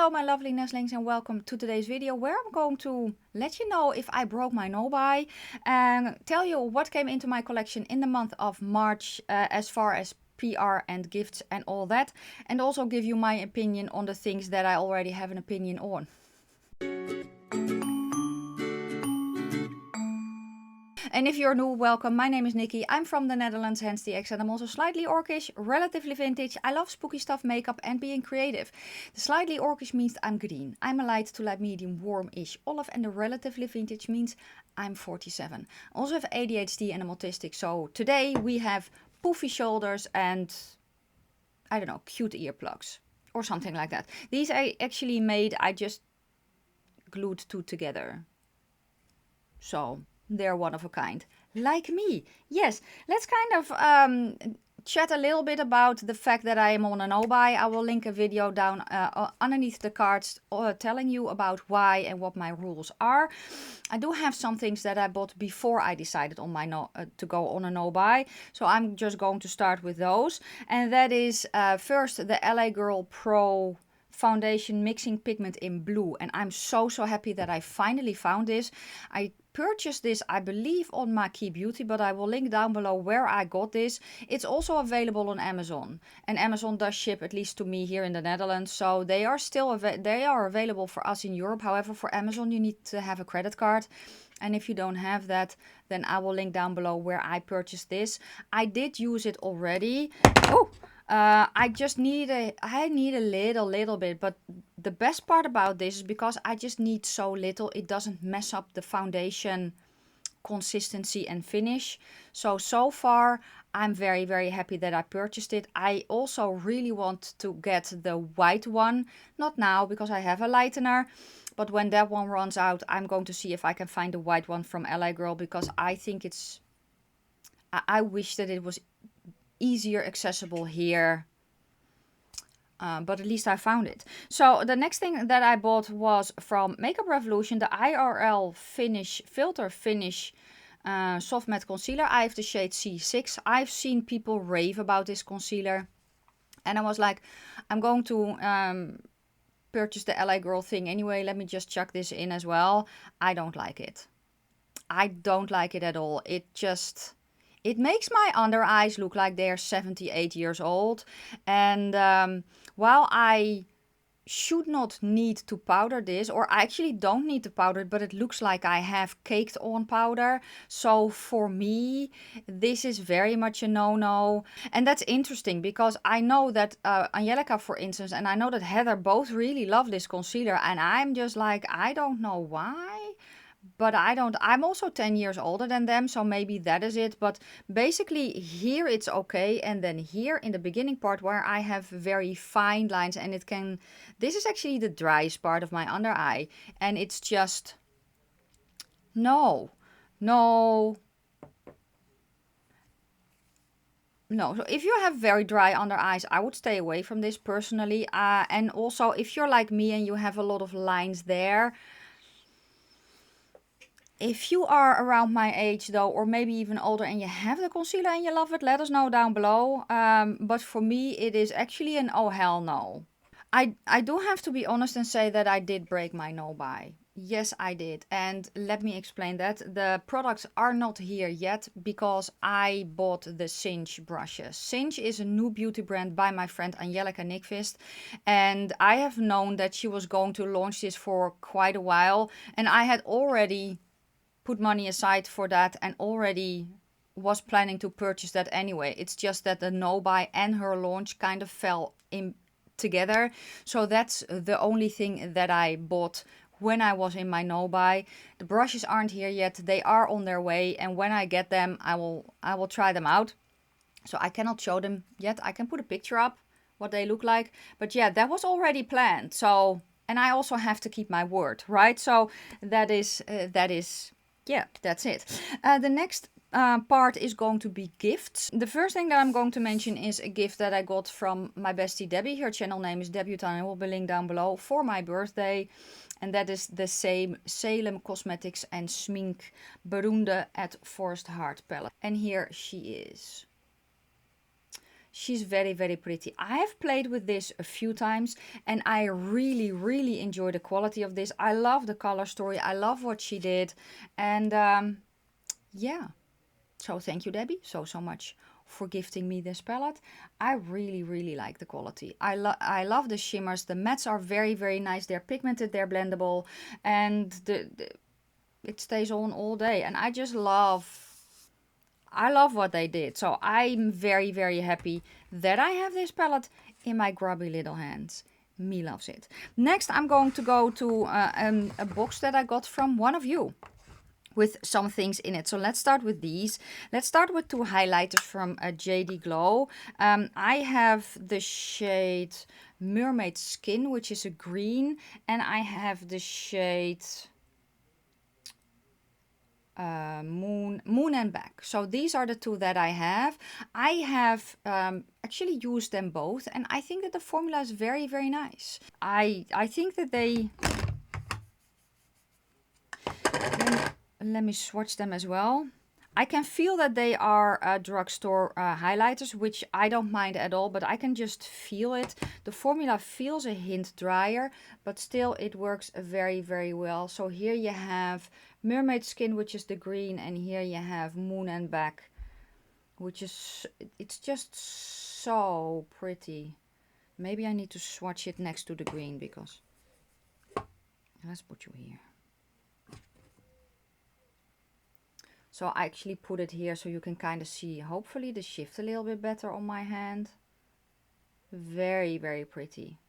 Hello my lovely nestlings and welcome to today's video where I'm going to let you know if I broke my no-buy and tell you what came into my collection in the month of March as far as PR and gifts and all that, and also give you my opinion on the things that I already have an opinion on. And if you're new, welcome. My name is Nikki. I'm from the Netherlands, hence the accent. I'm also slightly orcish, relatively vintage. I love spooky stuff, makeup and being creative. The slightly orcish means I'm green. I'm a light to light medium warm-ish olive, and the relatively vintage means I'm 47. I also have ADHD and I'm autistic, so today we have poofy shoulders and, I don't know, cute earplugs or something like that. These I actually made, I just glued two together. So they're one of a kind, like me. Yes, let's kind of chat a little bit about the fact that I am on a no-buy. I will link a video down underneath the cards telling you about why and what my rules are. I do have some things that I bought before I decided on my to go on a no-buy, so I'm just going to start with those. And that is first the LA Girl Pro foundation mixing pigment in blue, and I'm so happy that I finally found this. I purchased this, I believe, on Maki Beauty, but I will link down below where I got this. It's also available on Amazon, and Amazon does ship, at least to me here in the Netherlands, so they are still available for us in Europe. However, for Amazon you need to have a credit card, and if you don't have that, then I will link down below where I purchased this. I did use it already. I just need I need a little bit, but the best part about this is because I just need so little, it doesn't mess up the foundation consistency and finish. So far I'm very happy that I purchased it. I also really want to get the white one, not now because I have a lightener, but when that one runs out, I'm going to see if I can find the white one from LA Girl, because I think it's, I wish that it was easier accessible here, but at least I found it. So the next thing that I bought was from Makeup Revolution, the IRL finish filter finish soft matte concealer. I have the shade C6. I've seen people rave about this concealer, and I was like, I'm going to purchase the LA Girl thing anyway, let me just chuck this in as well. I don't like it. I don't like it at all. It makes my under eyes look like they're 78 years old. And while I should not need to powder this, or I actually don't need to powder it, but it looks like I have caked on powder. So for me, this is very much a no-no. And that's interesting because I know that Angelica, for instance, and I know that Heather both really love this concealer. And I'm just like, I don't know why. But I'm also 10 years older than them, so maybe that is it. But basically here it's okay, and then here in the beginning part where I have very fine lines, and this is actually the driest part of my under eye, and it's just, no. So if you have very dry under eyes, I would stay away from this personally. And also if you're like me and you have a lot of lines there, if you are around my age though, or maybe even older, and you have the concealer and you love it, let us know down below. But for me, it is actually an oh hell no. I do have to be honest and say that I did break my no-buy. Yes, I did. And let me explain that. The products are not here yet because I bought the Singe brushes. Singe is a new beauty brand by my friend Angelica Nickfist. And I have known that she was going to launch this for quite a while. And I had already put money aside for that and already was planning to purchase that anyway. It's just that the no-buy and her launch kind of fell in together. So that's the only thing that I bought when I was in my no-buy. The brushes aren't here yet. They are on their way, and when I get them, I will try them out. So I cannot show them yet. I can put a picture up what they look like. But yeah, that was already planned. So, and I also have to keep my word, right? So that is yeah, that's it. The next part is going to be gifts. The first thing that I'm going to mention is a gift that I got from my bestie Debbie. Her channel name is Debutante, and will be linked down below, for my birthday. And that is the same Salem Cosmetics and Smink Beroemde at Forest Heart palette. And here she is. She's very, very pretty. I have played with this a few times and I really, really enjoy the quality of this. I love the color story. I love what she did. And yeah, so thank you, Debbie, so much for gifting me this palette. I really, really like the quality. I love the shimmers. The mattes are very, very nice. They're pigmented, they're blendable, and it stays on all day. And I just I love what they did. So I'm very, very happy that I have this palette in my grubby little hands. Me loves it. Next, I'm going to go to a box that I got from one of you with some things in it. So let's start with these. Let's start with two highlighters from JD Glow. I have the shade Mermaid Skin, which is a green, and I have the shade Moon and Back. So these are the two that I have. I have actually used them both, and I think that the formula is very, very nice. I think that they... Let me swatch them as well. I can feel that they are drugstore highlighters, which I don't mind at all, but I can just feel it. The formula feels a hint drier, but still it works very, very well. So here you have Mermaid Skin, which is the green, and here you have Moon and Back, which is, it's just so pretty. Maybe I need to swatch it next to the green, because let's put you here. So I actually put it here so you can kind of see, hopefully, the shift a little bit better on my hand. Very, very pretty.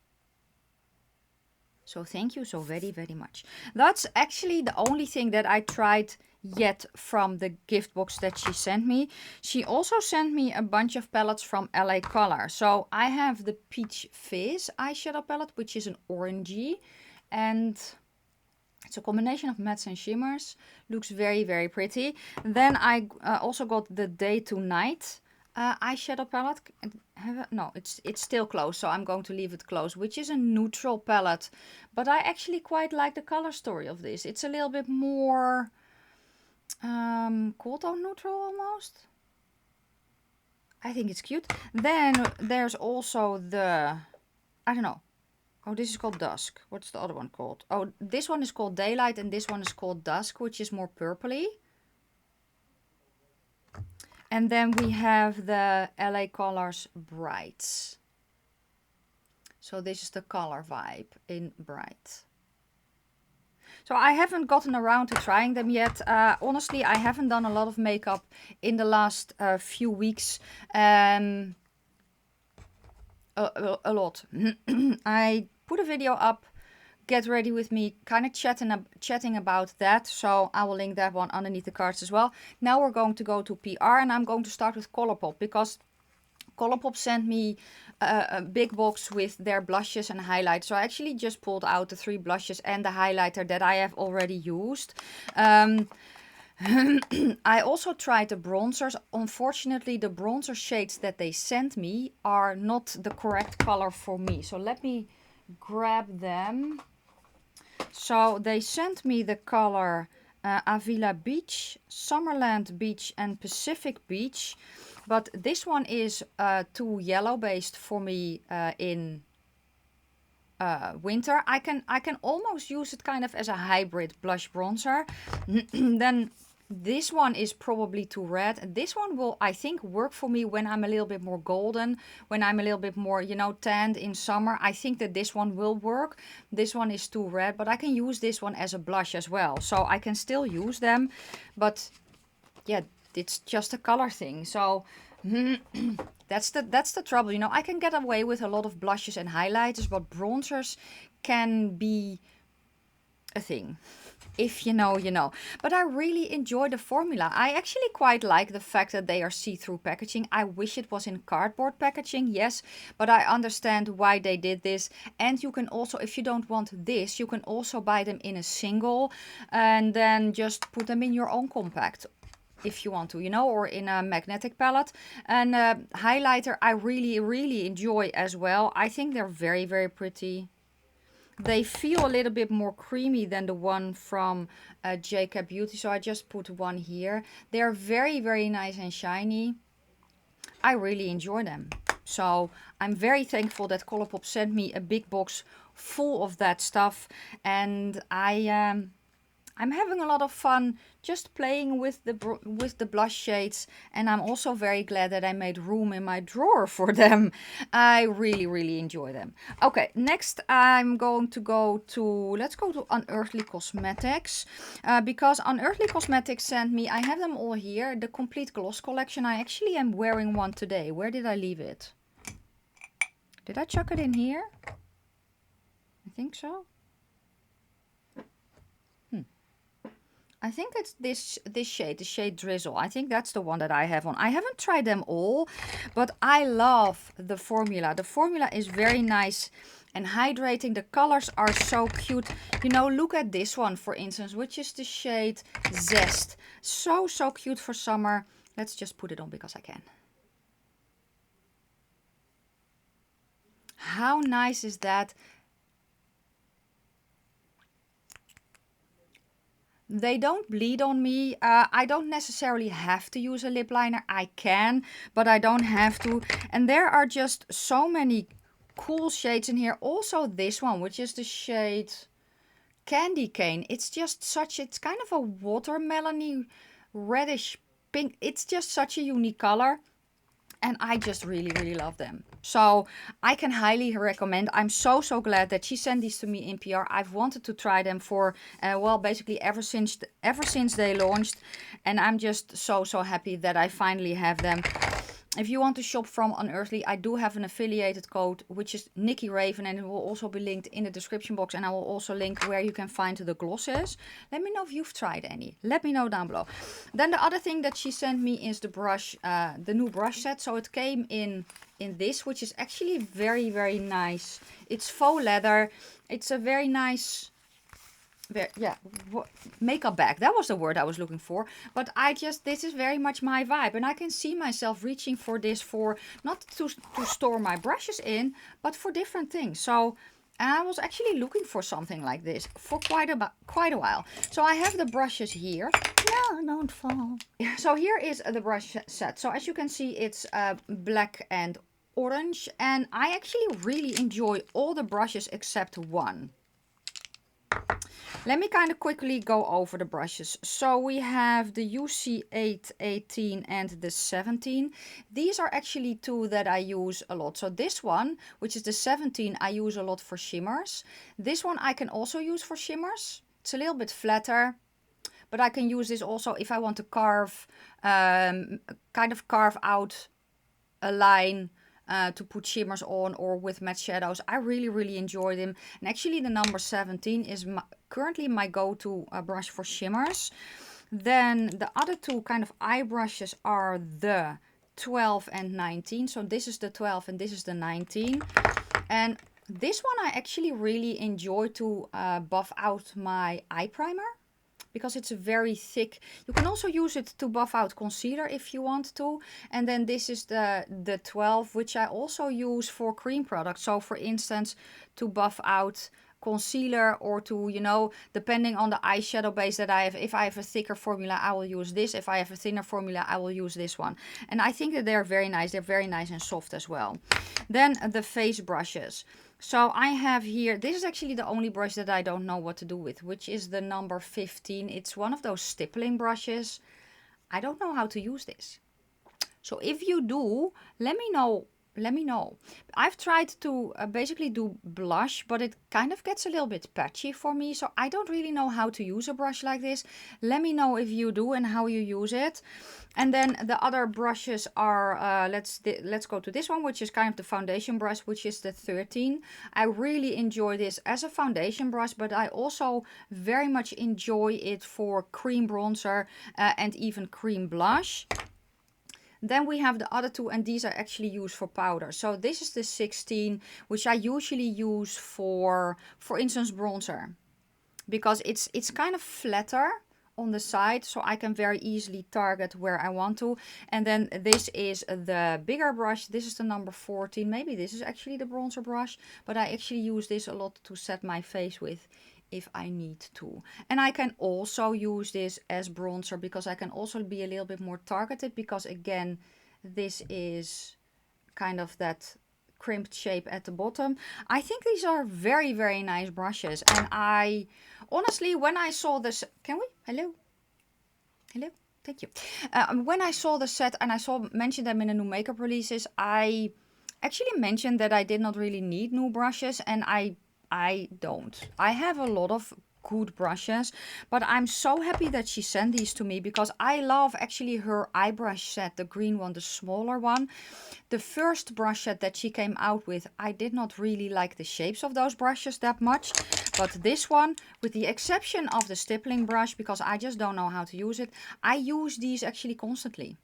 So thank you so very, very much. That's actually the only thing that I tried yet from the gift box that she sent me. She also sent me a bunch of palettes from LA Color. So I have the Peach Fizz eyeshadow palette, which is an orangey. And it's a combination of mattes and shimmers. Looks very, very pretty. Then I also got the Day to Night eyeshadow palette. No, it's still closed, so I'm going to leave it closed, which is a neutral palette. But I actually quite like the color story of this. It's a little bit more cool tone neutral almost. I think it's cute. Then there's also the, I don't know. Oh, this is called Dusk. What's the other one called? Oh, this one is called Daylight and this one is called Dusk, which is more purpley. And then we have the LA Colors Bright. So this is the color vibe in Bright. So I haven't gotten around to trying them yet. Honestly, I haven't done a lot of makeup in the last few weeks. A lot. I put a video up, get ready with me, kind of chatting about that. So I will link that one underneath the cards as well. Now we're going to go to PR and I'm going to start with ColourPop because ColourPop sent me a big box with their blushes and highlights. So I actually just pulled out the 3 blushes and the highlighter that I have already used. I also tried the bronzers. Unfortunately, the bronzer shades that they sent me are not the correct color for me. So let me grab them. So they sent me the color Avila Beach, Summerland Beach and Pacific Beach. But this one is too yellow based for me in winter. I can almost use it kind of as a hybrid blush bronzer. Then this one is probably too red. This one will, I think, work for me when I'm a little bit more golden, when I'm a little bit more, you know, tanned in summer. I think that this one will work. This one is too red, but I can use this one as a blush as well. So I can still use them, but yeah, it's just a color thing. So that's the trouble, you know. I can get away with a lot of blushes and highlighters, but bronzers can be a thing. If you know, you know. But I really enjoy the formula. I actually quite like the fact that they are see-through packaging. I wish it was in cardboard packaging, yes. But I understand why they did this. And you can also, if you don't want this, you can also buy them in a single. And then just put them in your own compact. If you want to, you know, or in a magnetic palette. And highlighter I really, really enjoy as well. I think they're very, very pretty. They feel a little bit more creamy than the one from JCat Beauty, so I just put one here. They're very, very nice and shiny. I really enjoy them. So I'm very thankful that ColourPop sent me a big box full of that stuff, and I'm having a lot of fun just playing with the blush shades, and I'm also very glad that I made room in my drawer for them. I really enjoy them. Okay, next I'm going to go to, let's go to Unearthly Cosmetics, because Unearthly Cosmetics sent me, I have them all here, the complete gloss collection. I actually am wearing one today. Where did I leave it? Did I chuck it in here? I think so. I think it's this shade, the shade Drizzle. I think that's the one that I have on. I haven't tried them all, but I love the formula. The formula is very nice and hydrating. The colors are so cute. You know, look at this one, for instance, which is the shade Zest. So cute for summer. Let's just put it on because I can. How nice is that? They don't bleed on me. I don't necessarily have to use a lip liner. I can, but I don't have to. And there are just so many cool shades in here. Also this one, which is the shade Candy Cane. It's just such, it's kind of a watermelony reddish pink. It's just such a unique color. And I just really love them. So I can highly recommend. I'm so glad that she sent these to me in PR. I've wanted to try them for, well, basically ever since they launched. And I'm just so happy that I finally have them. If you want to shop from Unearthly, I do have an affiliated code, which is NIKKIRAVEN, and it will also be linked in the description box, and I will also link where you can find the glosses. Let me know if you've tried any. Let me know down below. Then the other thing that she sent me is the brush, the new brush set. So it came in this, which is actually very nice. It's faux leather. It's a very nice, yeah, makeup bag. That was the word I was looking for. But this is very much my vibe, and I can see myself reaching for this, for not to store my brushes in, but for different things. So, and I was actually looking for something like this for quite a while. So I have the brushes here. No, don't fall. So here is the brush set. So as you can see, it's black and orange, and I actually really enjoy all the brushes except one. Let me kind of quickly go over the brushes. So we have the UC8 18 and the 17. These are actually two that I use a lot. So this one, which is the 17, I use a lot for shimmers. This one I can also use for shimmers. It's a little bit flatter, but I can use this also if I want to carve, kind of carve out a line to put shimmers on, or with matte shadows. I really enjoy them. And actually the number 17 is currently my go-to brush for shimmers. Then the other two kind of eye brushes are the 12 and 19. So this is the 12 and this is the 19. And this one I actually really enjoy to buff out my eye primer, because it's a very thick. You can also use it to buff out concealer if you want to. And then this is the 12, which I also use for cream products. So for instance, to buff out concealer, or to, you know, depending on the eyeshadow base that I have. If I have a thicker formula, I will use this. If I have a thinner formula, I will use this one. And I think that they're very nice. They're very nice and soft as well. Then the face brushes. So I have here, this is actually the only brush that I don't know what to do with, which is the number 15. It's one of those stippling brushes. I don't know how to use this. So if you do, let me know. I've tried to basically do blush, but it kind of gets a little bit patchy for me. So I don't really know how to use a brush like this. Let me know if you do and how you use it. And then the other brushes are, let's go to this one, which is kind of the foundation brush, which is the 13. I really enjoy this as a foundation brush, but I also very much enjoy it for cream bronzer and even cream blush. Then we have the other two, and these are actually used for powder. So this is the 16, which I usually use for instance, bronzer, because it's kind of flatter on the side, so I can very easily target where I want to. And then this is the bigger brush. This is the number 14. Maybe this is actually the bronzer brush, but I actually use this a lot to set my face with if I need to. And I can also use this as bronzer, because I can also be a little bit more targeted, because again, this is kind of that crimped shape at the bottom. I think these are very, very nice brushes. And I honestly, when I saw this, can we? Hello? Hello? Thank you. When I saw the set and I mentioned them in the new makeup releases, I actually mentioned that I did not really need new brushes, and I don't. I have a lot of good brushes, but I'm so happy that she sent these to me because I love actually her eye brush set, the green one, the smaller one. The first brush set that she came out with, I did not really like the shapes of those brushes that much, but this one, with the exception of the stippling brush, because I just don't know how to use it, I use these actually constantly.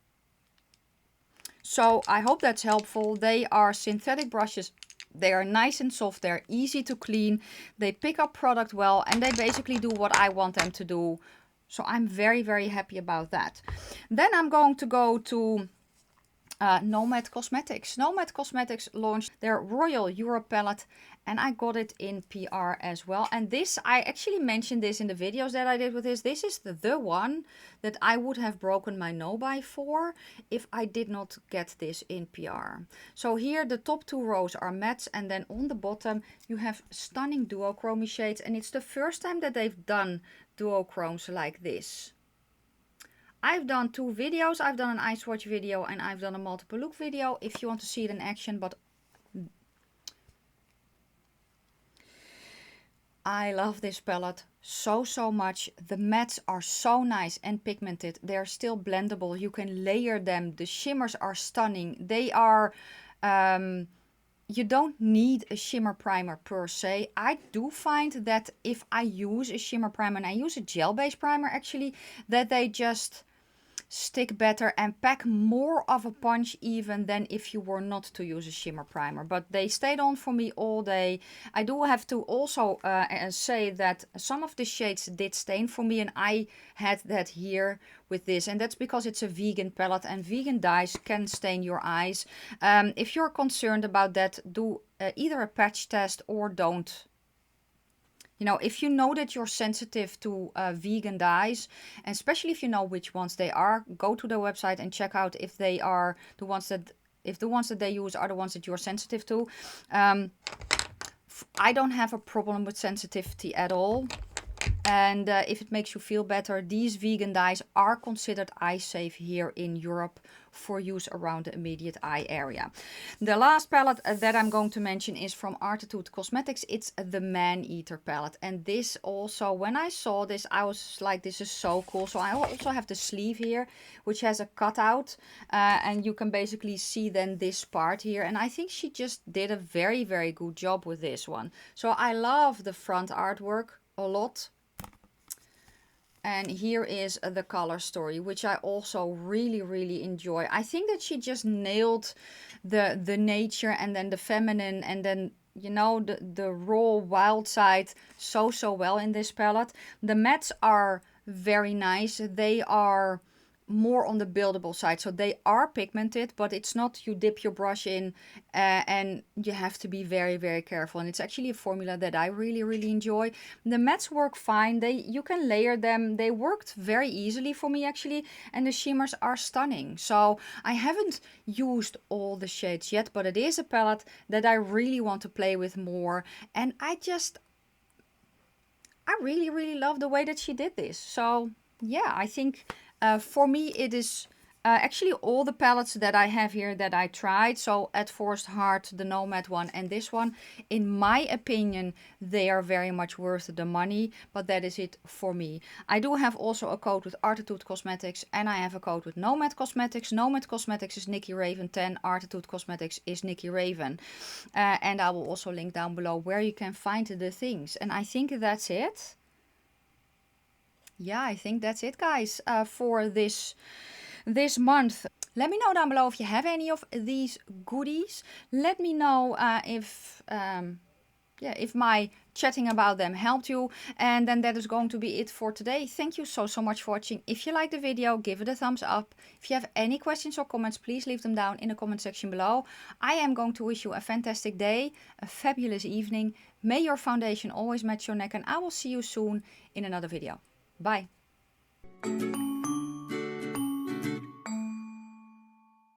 So I hope that's helpful. They are synthetic brushes. They are nice and soft. They're easy to clean. They pick up product well, and they basically do what I want them to do. So I'm very, very happy about that. Then I'm going to go to Nomad Cosmetics. Nomad Cosmetics launched their Royal Europe palette, and I got it in PR as well. And this, I actually mentioned this in the videos that I did with this. This is the one that I would have broken my no buy for if I did not get this in PR. So here the top two rows are mattes, and then on the bottom you have stunning duochrome shades, and it's the first time that they've done duochromes like this. I've done 2 videos. I've done an eye swatch video and I've done a multiple look video if you want to see it in action, but I love this palette so much. The mattes are so nice and pigmented. They're still blendable. You can layer them. The shimmers are stunning. They are you don't need a shimmer primer per se. I do find that if I use a shimmer primer, and I use a gel-based primer actually, that they just stick better and pack more of a punch even than if you were not to use a shimmer primer. But they stayed on for me all day. I do have to also say that some of the shades did stain for me, and I had that here with this, and that's because it's a vegan palette and vegan dyes can stain your eyes. If you're concerned about that, do either a patch test or don't. You know, if you know that you're sensitive to vegan dyes, and especially if you know which ones they are, go to the website and check out if they are the ones that, if the ones that they use are the ones that you're sensitive to. I don't have a problem with sensitivity at all. And if it makes you feel better, these vegan dyes are considered eye safe here in Europe for use around the immediate eye area. The last palette that I'm going to mention is from Artitude Cosmetics. It's the Man Eater palette. And this also, when I saw this, I was like, this is so cool. So I also have the sleeve here, which has a cutout. And you can basically see then this part here. And I think she just did a very, very good job with this one. So I love the front artwork a lot. And here is the color story, which I also really enjoy. I think that she just nailed the nature and then the feminine and then, you know, the raw wild side so well in this palette. The mattes are very nice. They are more on the buildable side, so they are pigmented, but it's not you dip your brush in and you have to be very careful. And it's actually a formula that I really enjoy. The mattes work fine. You can layer them. They worked very easily for me actually, and the shimmers are stunning. So I haven't used all the shades yet, but it is a palette that I really want to play with more, and I really love the way that she did this. So yeah, I think for me, it is actually all the palettes that I have here that I tried. So at Forest Heart, the Nomad one and this one, in my opinion, they are very much worth the money. But that is it for me. I do have also a code with Artitude Cosmetics, and I have a code with Nomad Cosmetics. Nomad Cosmetics is NIKKIRAVEN 10. Artitude Cosmetics is NIKKIRAVEN. And I will also link down below where you can find the things. And I think that's it. Yeah, I think that's it, guys, for this month. Let me know down below if you have any of these goodies. Let me know if my chatting about them helped you. And then that is going to be it for today. Thank you so much for watching. If you liked the video, give it a thumbs up. If you have any questions or comments, please leave them down in the comment section below. I am going to wish you a fantastic day, a fabulous evening. May your foundation always match your neck, and I will see you soon in another video. Bye.